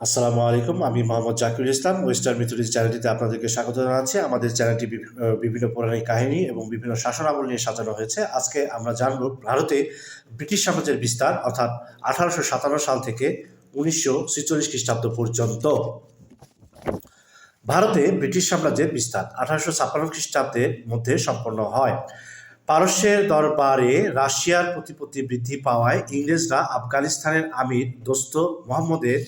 আসসালামু আলাইকুম। আমি মোহাম্মদ জাকিরুল ইসলাম। ওয়েস্টার্ন মিথোলজি চ্যানেলটিতে আপনাদেরকে স্বাগত জানাচ্ছি। আমাদের চ্যানেলটি বিভিন্ন পৌরাণিক কাহিনী এবং বিভিন্ন শাসনামল নিয়ে সাজানো হয়েছে। আজকে আমরা জানব ভারতে ব্রিটিশ সাম্রাজ্যের বিস্তার অর্থাৎ 1857 সাল থেকে 1946 খ্রিস্টাব্দ পর্যন্ত। ভারতে ব্রিটিশ সাম্রাজ্যের বিস্তার 1856 খ্রিস্টাব্দের মধ্যে সম্পন্ন হয়। পারস্যের দরবারে রাশিয়ার প্রতিপত্তি বৃদ্ধি পাওয়ায় ইংরেজরা আফগানিস্তানের আমির দোস্ত মোহাম্মদের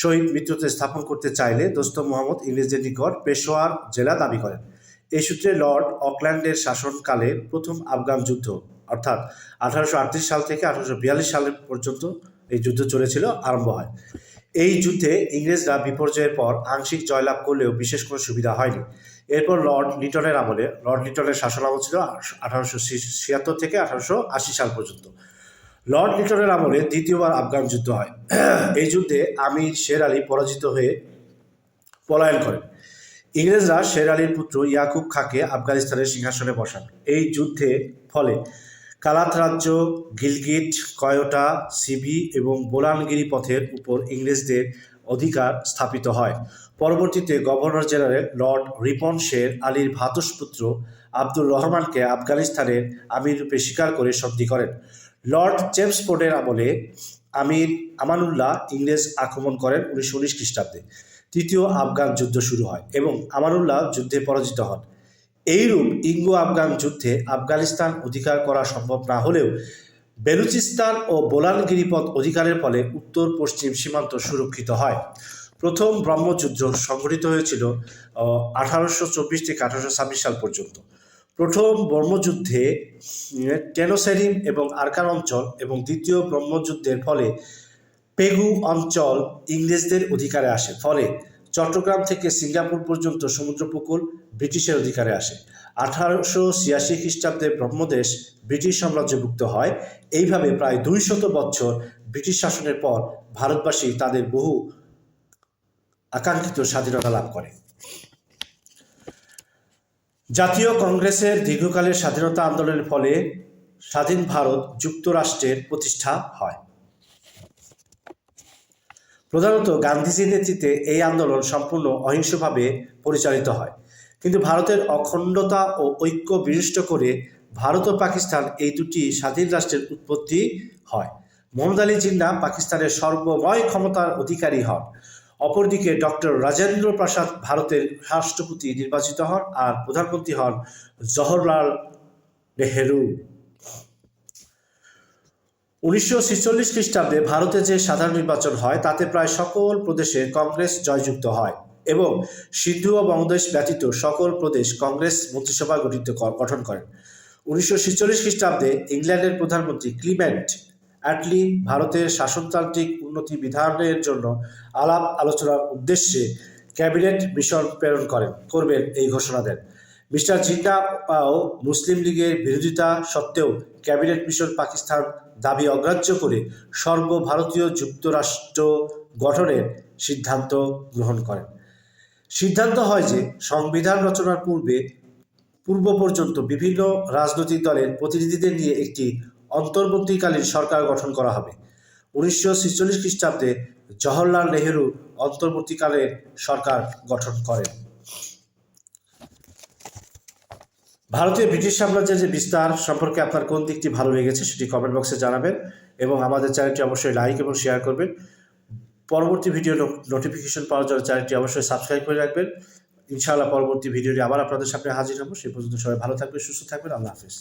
সহিত মিত্রতা স্থাপন করতে চাইলে দোস্ত মোহাম্মদ ইংরেজদের নিকট পেশোয়ার জেলা দাবি করেন। এই সূত্রে লর্ড অকল্যান্ডের শাসনকালে প্রথম আফগান যুদ্ধ অর্থাৎ 1838 সাল থেকে 1842 সাল পর্যন্ত এই যুদ্ধ চলেছিল আরম্ভ হয়। এই যুদ্ধে ইংরেজরা বিপর্যয়ের পর আংশিক জয়লাভ করলেও বিশেষ কোনো সুবিধা হয়নি। এরপর লর্ড লিটনের শাসনামল ছিল 1876 থেকে 1880 সাল পর্যন্ত। লর্ড লিটনের আমলে দ্বিতীয়বার আফগান যুদ্ধ হয়। এই যুদ্ধে আমির শের আলী পরাজিত হয়ে পলায়ন করেন। ইংরেজরা শের আলীর পুত্র ইয়াকুব খাঁকে আফগানিস্তানের সিংহাসনে বসান। এই যুদ্ধে ফলে কালাত রাজ্য, গিলগিট, কয়োটা, সিবি এবং বোলানগিরি পথের উপর ইংরেজদের অধিকার স্থাপিত হয়। পরবর্তীতে গভর্নর জেনারেল লর্ড রিপন শের আলীর ভ্রাতুষ্পুত্র আব্দুর রহমানকে আফগানিস্তানের আমির রূপে স্বীকার করে সন্ধি করেন। লর্ড চেমসফোর্ডের আমলে আমির আমানুল্লাহ ইংরেজ আক্রমণ করেন 1919 খ্রিস্টাব্দে। তৃতীয় আফগান যুদ্ধ শুরু হয় এবং আমানুল্লাহ যুদ্ধে পরাজিত হন। এইরূপ ইঙ্গো আফগান যুদ্ধে আফগানিস্তান অধিকার করা সম্ভব না হলেও বেলুচিস্তান ও বোলানগিরি পথ অধিকারের ফলে উত্তর পশ্চিম সীমান্ত সুরক্ষিত হয়। প্রথম ব্রহ্মযুদ্ধ সংঘটিত হয়েছিল 1824 থেকে 1826 সাল পর্যন্ত। প্রথম ব্রহ্মযুদ্ধে টেনোসেরিম এবং আরকান অঞ্চল এবং দ্বিতীয় ব্রহ্মযুদ্ধের ফলে পেগু অঞ্চল ইংরেজদের অধিকারে আসে। ফলে চট্টগ্রাম থেকে সিঙ্গাপুর পর্যন্ত সমুদ্রোপকূল ব্রিটিশের অধিকারে আসে। 1886 খ্রিস্টাব্দে ব্রহ্মদেশ ব্রিটিশ সাম্রাজ্যভুক্ত হয়। এইভাবে প্রায় 200 বছর ব্রিটিশ শাসনের পর ভারতবাসী তাদের বহু আকাঙ্ক্ষিত স্বাধীনতা লাভ করে। জাতীয় কংগ্রেসের দীর্ঘকালের স্বাধীনতা আন্দোলনের ফলে স্বাধীন ভারত যুক্তরাষ্ট্রের প্রতিষ্ঠা হয়। প্রধানত গান্ধীজির নেতৃত্বে এই আন্দোলন সম্পূর্ণ অহিংসভাবে পরিচালিত হয়, কিন্তু ভারতের অখণ্ডতা ও ঐক্য বিনষ্ট করে ভারত ও পাকিস্তান এই দুটি স্বাধীন রাষ্ট্রের উৎপত্তি হয়। মোহাম্মদ আলী জিন্নাহ পাকিস্তানের সর্বময় ক্ষমতার অধিকারী হন। অপরদিকে ডক্টর রাজেন্দ্র প্রসাদ ভারতের রাষ্ট্রপতি নির্বাচিত হন আর প্রধানমন্ত্রী হন জওহরলাল নেহেরু। 1946 খ্রিস্টাব্দে ভারতে যে সাধারণ নির্বাচন হয় তাতে প্রায় সকল প্রদেশে কংগ্রেস জয়যুক্ত হয় এবং সিন্ধু ও বঙ্গদেশ ব্যতীত সকল প্রদেশ কংগ্রেস মন্ত্রিসভা গঠন করেন। 1946 খ্রিস্টাব্দে ইংল্যান্ডের প্রধানমন্ত্রী ক্লিমেন্ট অ্যাটলি ভারতের শাসনতান্ত্রিক উন্নতি বিধানের জন্য আলাপ আলোচনার উদ্দেশ্যে ক্যাবিনেট মিশন প্রেরণ করবেন এই ঘোষণা দেন। মিস্টার জিন্নাহ মুসলিম লীগের বিরোধিতা সত্ত্বেও ক্যাবিনেট মিশন পাকিস্তান দাবি অগ্রাহ্য করে সর্বভারতীয় যুক্তরাষ্ট্র গঠনের সিদ্ধান্ত গ্রহণ করেন। সিদ্ধান্ত হয় যে সংবিধান রচনার পূর্ব পর্যন্ত বিভিন্ন রাজনৈতিক দলের প্রতিনিধিদের নিয়ে একটি অন্তর্বর্তীকালীন সরকার গঠন করা হবে। 1946 খ্রিস্টাব্দে জওহরলাল নেহেরু অন্তর্বর্তীকালীন সরকার গঠন করেন। ভারতীয় ব্রিটিশ সাম্রাজ্যের যে বিস্তার সম্পর্কে আপনার কোন দিকটি ভালো লেগেছে সেটি কমেন্ট বক্সে জানাবেন এবং আমাদের চ্যানেলটি অবশ্যই লাইক এবং শেয়ার করবেন। পরবর্তী ভিডিও নোটিফিকেশন পাওয়ার জন্য চ্যানেলটি অবশ্যই সাবস্ক্রাইব করে রাখবেন। ইনশাআল্লাহ পরবর্তী ভিডিওটি আবার আপনাদের সামনে হাজির হব। সেই পর্যন্ত সবাই ভালো থাকবেন, সুস্থ থাকবেন। আল্লাহ হাফেজ।